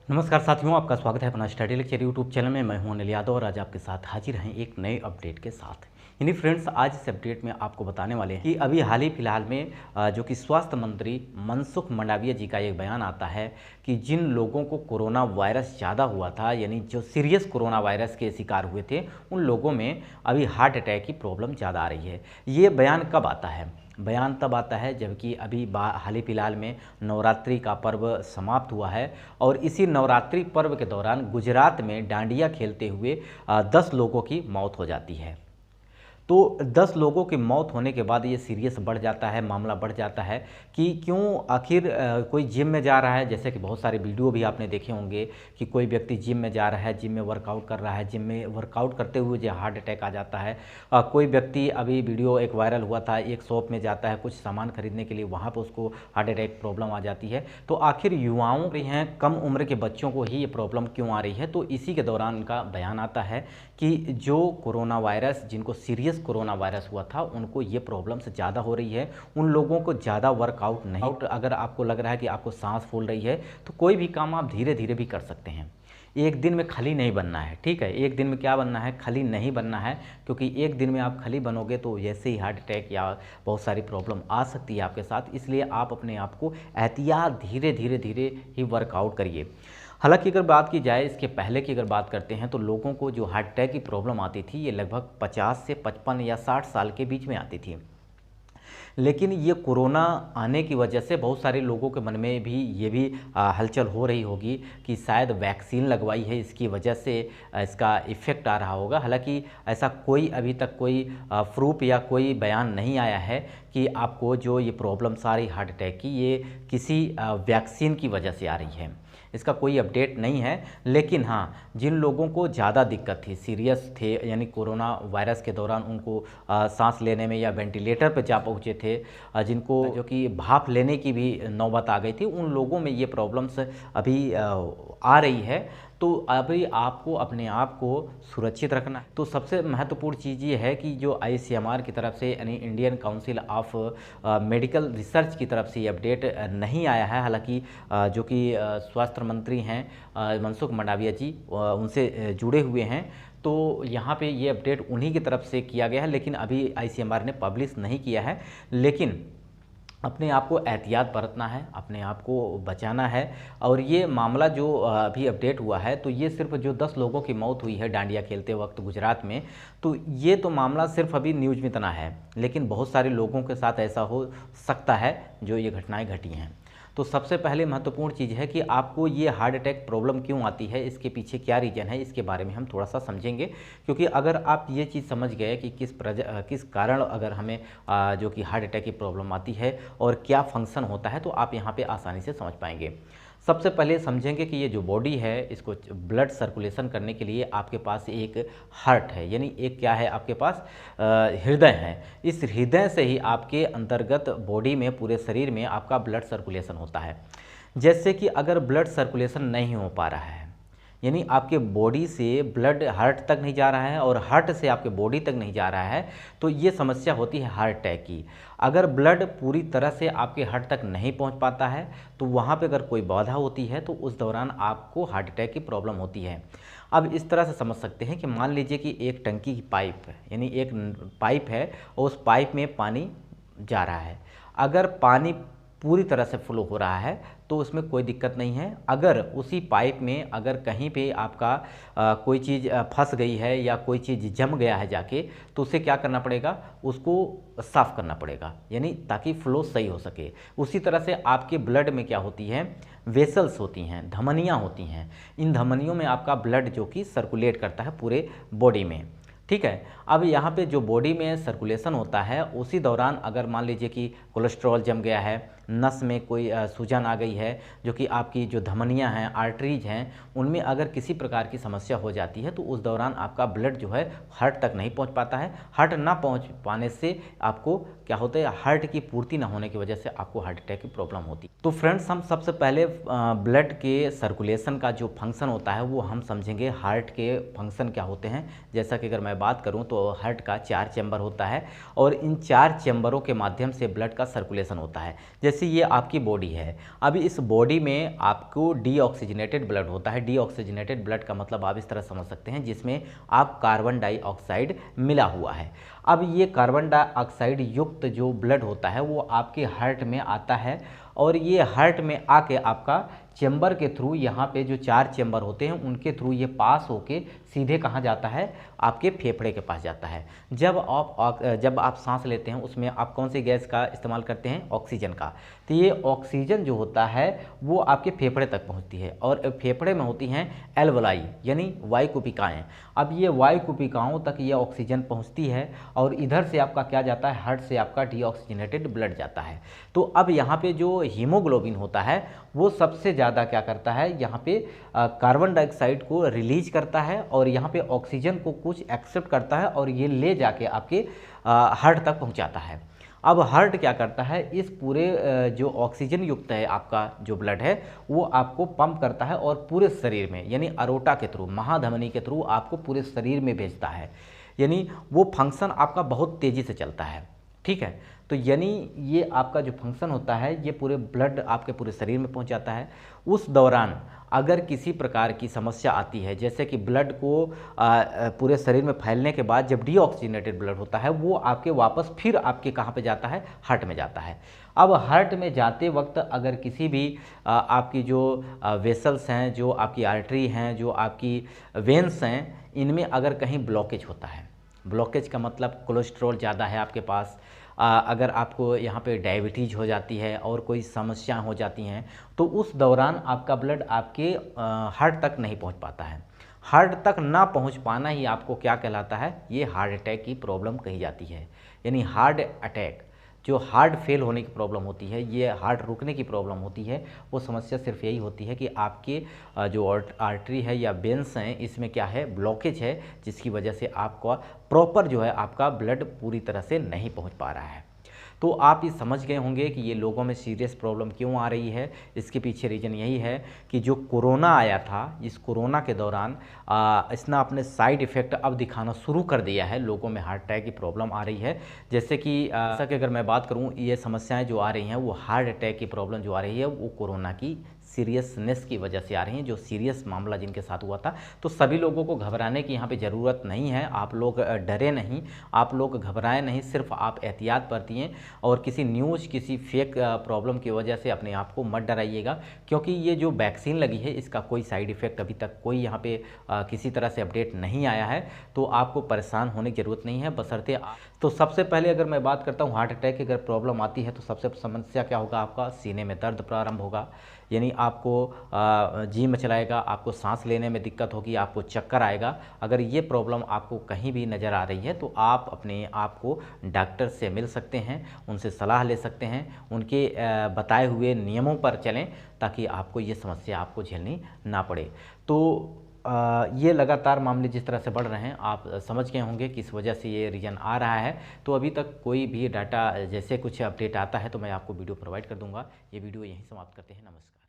नमस्कार साथियों, आपका स्वागत है अपना स्टडी लेक्चर यूट्यूब चैनल में। मैं हूं अनिल यादव और आज आपके साथ हाजिर हैं एक नए अपडेट के साथ। यानी फ्रेंड्स, आज इस अपडेट में आपको बताने वाले हैं कि अभी हाल ही फिलहाल में जो कि स्वास्थ्य मंत्री मनसुख मंडाविया जी का एक बयान आता है कि जिन लोगों को कोरोना वायरस ज़्यादा हुआ था, यानी जो सीरियस कोरोना वायरस के शिकार हुए थे, उन लोगों में अभी हार्ट अटैक की प्रॉब्लम ज़्यादा आ रही है। ये बयान कब आता है? बयान तब आता है जबकि अभी हाल ही फिलहाल में नवरात्रि का पर्व समाप्त हुआ है और इसी नवरात्रि पर्व के दौरान गुजरात में डांडिया खेलते हुए 10 लोगों की मौत हो जाती है। तो 10 लोगों की मौत होने के बाद ये सीरियस बढ़ जाता है, मामला बढ़ जाता है कि क्यों आखिर कोई जिम में जा रहा है। जैसे कि बहुत सारे वीडियो भी आपने देखे होंगे कि कोई व्यक्ति जिम में जा रहा है, जिम में वर्कआउट कर रहा है, जिम में वर्कआउट करते हुए जो हार्ट अटैक आ जाता है। कोई व्यक्ति, अभी वीडियो एक वायरल हुआ था, एक शॉप में जाता है कुछ सामान खरीदने के लिए, वहाँ पर उसको हार्ट अटैक प्रॉब्लम आ जाती है। तो आखिर युवाओं के हैं, कम उम्र के बच्चों को ही ये प्रॉब्लम क्यों आ रही है? तो इसी के दौरान उनका बयान आता है कि जो कोरोना वायरस, जिनको सीरियस कोरोना वायरस हुआ था, उनको ये प्रॉब्लम्स ज़्यादा हो रही है। उन लोगों को ज़्यादा वर्कआउट नहीं, अगर आपको लग रहा है कि आपको सांस फूल रही है तो कोई भी काम आप धीरे धीरे भी कर सकते हैं। एक दिन में खली नहीं बनना है, ठीक है? एक दिन में क्या बनना है? खली नहीं बनना है, क्योंकि एक दिन में आप खली बनोगे तो जैसे ही हार्ट अटैक या बहुत सारी प्रॉब्लम आ सकती है आपके साथ। इसलिए आप अपने आप को एहतियात धीरे धीरे धीरे ही वर्कआउट करिए। हालांकि अगर बात की जाए, इसके पहले की अगर बात करते हैं, तो लोगों को जो हार्ट अटैक की प्रॉब्लम आती थी ये लगभग 50 से 55 या 60 साल के बीच में आती थी। लेकिन ये कोरोना आने की वजह से बहुत सारे लोगों के मन में भी ये भी हलचल हो रही होगी कि शायद वैक्सीन लगवाई है, इसकी वजह से इसका इफ़ेक्ट आ रहा होगा। हालांकि ऐसा कोई अभी तक कोई प्रूफ या कोई बयान नहीं आया है कि आपको जो ये प्रॉब्लम्स आ रही हार्ट अटैक की, ये किसी वैक्सीन की वजह से आ रही है। इसका कोई अपडेट नहीं है। लेकिन हाँ, जिन लोगों को ज़्यादा दिक्कत थी, सीरियस थे, यानी कोरोना वायरस के दौरान उनको सांस लेने में या वेंटिलेटर पर जा पहुँचे थे, जिनको जो कि भाप लेने की भी नौबत आ गई थी, उन लोगों में ये प्रॉब्लम्स अभी आ रही है। तो अभी आपको अपने आप को सुरक्षित रखना है। तो सबसे महत्वपूर्ण चीज़ ये है कि जो आईसीएमआर की तरफ से, यानी Indian council of medical research की तरफ से ये अपडेट नहीं आया है। हालांकि जो कि स्वास्थ्य मंत्री हैं मनसुख मंडाविया जी, उनसे जुड़े हुए हैं, तो यहाँ पे ये अपडेट उन्हीं की तरफ से किया गया है, लेकिन अभी आईसीएमआर ने पब्लिश नहीं किया है। लेकिन अपने आप को एहतियात बरतना है, अपने आप को बचाना है। और ये मामला जो अभी अपडेट हुआ है, तो ये सिर्फ जो 10 लोगों की मौत हुई है डांडिया खेलते वक्त गुजरात में, तो ये तो मामला सिर्फ अभी न्यूज़ में तना है, लेकिन बहुत सारे लोगों के साथ ऐसा हो सकता है जो ये घटनाएं घटी हैं। तो सबसे पहले महत्वपूर्ण चीज़ है कि आपको ये हार्ट अटैक प्रॉब्लम क्यों आती है, इसके पीछे क्या रीज़न है, इसके बारे में हम थोड़ा सा समझेंगे। क्योंकि अगर आप ये चीज़ समझ गए कि किस कारण अगर हमें जो कि हार्ट अटैक की प्रॉब्लम आती है और क्या फंक्शन होता है, तो आप यहाँ पे आसानी से समझ पाएंगे। सबसे पहले समझेंगे कि ये जो बॉडी है, इसको ब्लड सर्कुलेशन करने के लिए आपके पास एक हार्ट है, यानी एक क्या है आपके पास, हृदय है। इस हृदय से ही आपके अंतर्गत बॉडी में, पूरे शरीर में आपका ब्लड सर्कुलेशन होता है। जैसे कि अगर ब्लड सर्कुलेशन नहीं हो पा रहा है, यानी आपके बॉडी से ब्लड हार्ट तक नहीं जा रहा है और हार्ट से आपके बॉडी तक नहीं जा रहा है, तो ये समस्या होती है हार्ट अटैक की। अगर ब्लड पूरी तरह से आपके हार्ट तक नहीं पहुंच पाता है, तो वहाँ पे अगर कोई बाधा होती है, तो उस दौरान आपको हार्ट अटैक की प्रॉब्लम होती है। अब इस तरह से समझ सकते हैं कि मान लीजिए कि एक टंकी की पाइप है, यानी एक पाइप है और उस पाइप में पानी जा रहा है। अगर पानी पूरी तरह से फ्लो हो रहा है तो उसमें कोई दिक्कत नहीं है। अगर उसी पाइप में अगर कहीं पे आपका कोई चीज़ फंस गई है या कोई चीज़ जम गया है जाके, तो उसे क्या करना पड़ेगा, उसको साफ़ करना पड़ेगा, यानी ताकि फ्लो सही हो सके। उसी तरह से आपके ब्लड में क्या होती है, वेसल्स होती हैं, धमनियाँ होती हैं। इन धमनियों में आपका ब्लड जो कि सर्कुलेट करता है पूरे बॉडी में, ठीक है। अब यहाँ पे जो बॉडी में सर्कुलेशन होता है, उसी दौरान अगर मान लीजिए कि कोलेस्ट्रॉल जम गया है, नस में कोई सूजन आ गई है, जो कि आपकी जो धमनियाँ हैं, आर्टरीज हैं, उनमें अगर किसी प्रकार की समस्या हो जाती है, तो उस दौरान आपका ब्लड जो है हार्ट तक नहीं पहुँच पाता है। हार्ट ना पहुँच पाने से आपको क्या होता है, हार्ट की पूर्ति ना होने की वजह से आपको हार्ट अटैक की प्रॉब्लम होती है। तो फ्रेंड्स, हम सबसे पहले ब्लड के सर्कुलेशन का जो फंक्शन होता है वो हम समझेंगे। हार्ट के फंक्शन क्या होते हैं, जैसा कि अगर मैं बात करूं तो हार्ट का 4 चैम्बर होता है और इन 4 चैम्बरों के माध्यम से ब्लड का सर्कुलेशन होता है। जैसे जैसे ये आपकी बॉडी है, अभी इस बॉडी में आपको डीऑक्सीजनेटेड ब्लड होता है। डीऑक्सीजनेटेड ब्लड का मतलब आप इस तरह समझ सकते हैं जिसमें आप कार्बन डाइऑक्साइड मिला हुआ है। अब ये कार्बन डाइऑक्साइड युक्त जो ब्लड होता है वो आपके हार्ट में आता है और ये हार्ट में आके आपका चेंबर के थ्रू, यहाँ पे जो 4 चेंबर होते हैं उनके थ्रू ये पास होके सीधे कहाँ जाता है, आपके फेफड़े के पास जाता है। जब आप सांस लेते हैं उसमें आप कौन सी गैस का इस्तेमाल करते हैं, ऑक्सीजन का। तो ये ऑक्सीजन जो होता है वो आपके फेफड़े तक पहुँचती है और फेफड़े में होती हैं एल्वलाई यानी वायुकुपिकाएँ। अब ये वायुकुपिकाओं तक ये ऑक्सीजन पहुँचती है और इधर से आपका क्या जाता है, हार्ट से आपका डीऑक्सीजनेटेड ब्लड जाता है। तो अब यहाँ पे जो हीमोग्लोबिन होता है वो सबसे ज़्यादा क्या करता है, यहाँ पे कार्बन डाइऑक्साइड को रिलीज करता है और यहाँ पे ऑक्सीजन को कुछ एक्सेप्ट करता है और ये ले जाके आपके हार्ट तक पहुँचाता है। अब हार्ट क्या करता है, इस पूरे जो ऑक्सीजन युक्त है आपका जो ब्लड है वो आपको पंप करता है और पूरे शरीर में यानी अरोटा के थ्रू, महाधमनी के थ्रू आपको पूरे शरीर में भेजता है। यानी वो फंक्शन आपका बहुत तेज़ी से चलता है, ठीक है। तो यानी ये आपका जो फंक्शन होता है ये पूरे ब्लड आपके पूरे शरीर में पहुंच जाता है। उस दौरान अगर किसी प्रकार की समस्या आती है, जैसे कि ब्लड को पूरे शरीर में फैलने के बाद जब डीऑक्सीजनेटेड ब्लड होता है वो आपके वापस फिर आपके कहाँ पे जाता है, हार्ट में जाता है। अब हार्ट में जाते वक्त अगर किसी भी आपकी जो वेसल्स हैं, जो आपकी आर्टरी हैं, जो आपकी वेंस हैं, इनमें अगर कहीं ब्लॉकेज होता है, ब्लॉकेज का मतलब कोलेस्ट्रॉल ज़्यादा है आपके पास, अगर आपको यहाँ पे डायबिटीज़ हो जाती है और कोई समस्या हो जाती हैं तो उस दौरान आपका ब्लड आपके हार्ट तक नहीं पहुँच पाता है। हार्ट तक ना पहुँच पाना ही आपको क्या कहलाता है, ये हार्ट अटैक की प्रॉब्लम कही जाती है। यानी हार्ट अटैक, जो हार्ट फेल होने की प्रॉब्लम होती है, ये हार्ट रुकने की प्रॉब्लम होती है, वो समस्या सिर्फ यही होती है कि आपके जो आर्टरी है या वेंस हैं इसमें क्या है, ब्लॉकेज है, जिसकी वजह से आपका प्रॉपर जो है आपका ब्लड पूरी तरह से नहीं पहुंच पा रहा है। तो आप ये समझ गए होंगे कि ये लोगों में सीरियस प्रॉब्लम क्यों आ रही है। इसके पीछे रीज़न यही है कि जो कोरोना आया था, इस कोरोना के दौरान इसने अपने साइड इफ़ेक्ट अब दिखाना शुरू कर दिया है, लोगों में हार्ट अटैक की प्रॉब्लम आ रही है। जैसे कि जैसा कि अगर मैं बात करूँ, ये समस्याएं जो आ रही हैं वो हार्ट अटैक की प्रॉब्लम जो आ रही है वो कोरोना की सीरियसनेस की वजह से आ रही हैं, जो सीरियस मामला जिनके साथ हुआ था। तो सभी लोगों को घबराने की यहाँ पे ज़रूरत नहीं है। आप लोग डरे नहीं, आप लोग घबराएं नहीं, सिर्फ आप एहतियात बरतिए और किसी न्यूज़, किसी फेक प्रॉब्लम की वजह से अपने आप को मत डराइएगा, क्योंकि ये जो वैक्सीन लगी है इसका कोई साइड इफ़ेक्ट अभी तक कोई यहाँ पे किसी तरह से अपडेट नहीं आया है। तो आपको परेशान होने की ज़रूरत नहीं है, बशर्ते तो सबसे पहले अगर मैं बात करता हूँ हार्ट अटैक की अगर प्रॉब्लम आती है तो सबसे समस्या क्या होगा, आपका सीने में दर्द प्रारंभ होगा, यानी आपको जी मचलाएगा, आपको सांस लेने में दिक्कत होगी, आपको चक्कर आएगा। अगर ये प्रॉब्लम आपको कहीं भी नज़र आ रही है तो आप अपने आप को डॉक्टर से मिल सकते हैं, उनसे सलाह ले सकते हैं, उनके बताए हुए नियमों पर चलें ताकि आपको ये समस्या आपको झेलनी ना पड़े। तो ये लगातार मामले जिस तरह से बढ़ रहे हैं, आप समझ गए होंगे किस वजह से ये रीजन आ रहा है। तो अभी तक कोई भी डाटा जैसे कुछ अपडेट आता है तो मैं आपको वीडियो प्रोवाइड कर दूंगा। ये वीडियो यहीं समाप्त करते हैं। नमस्कार।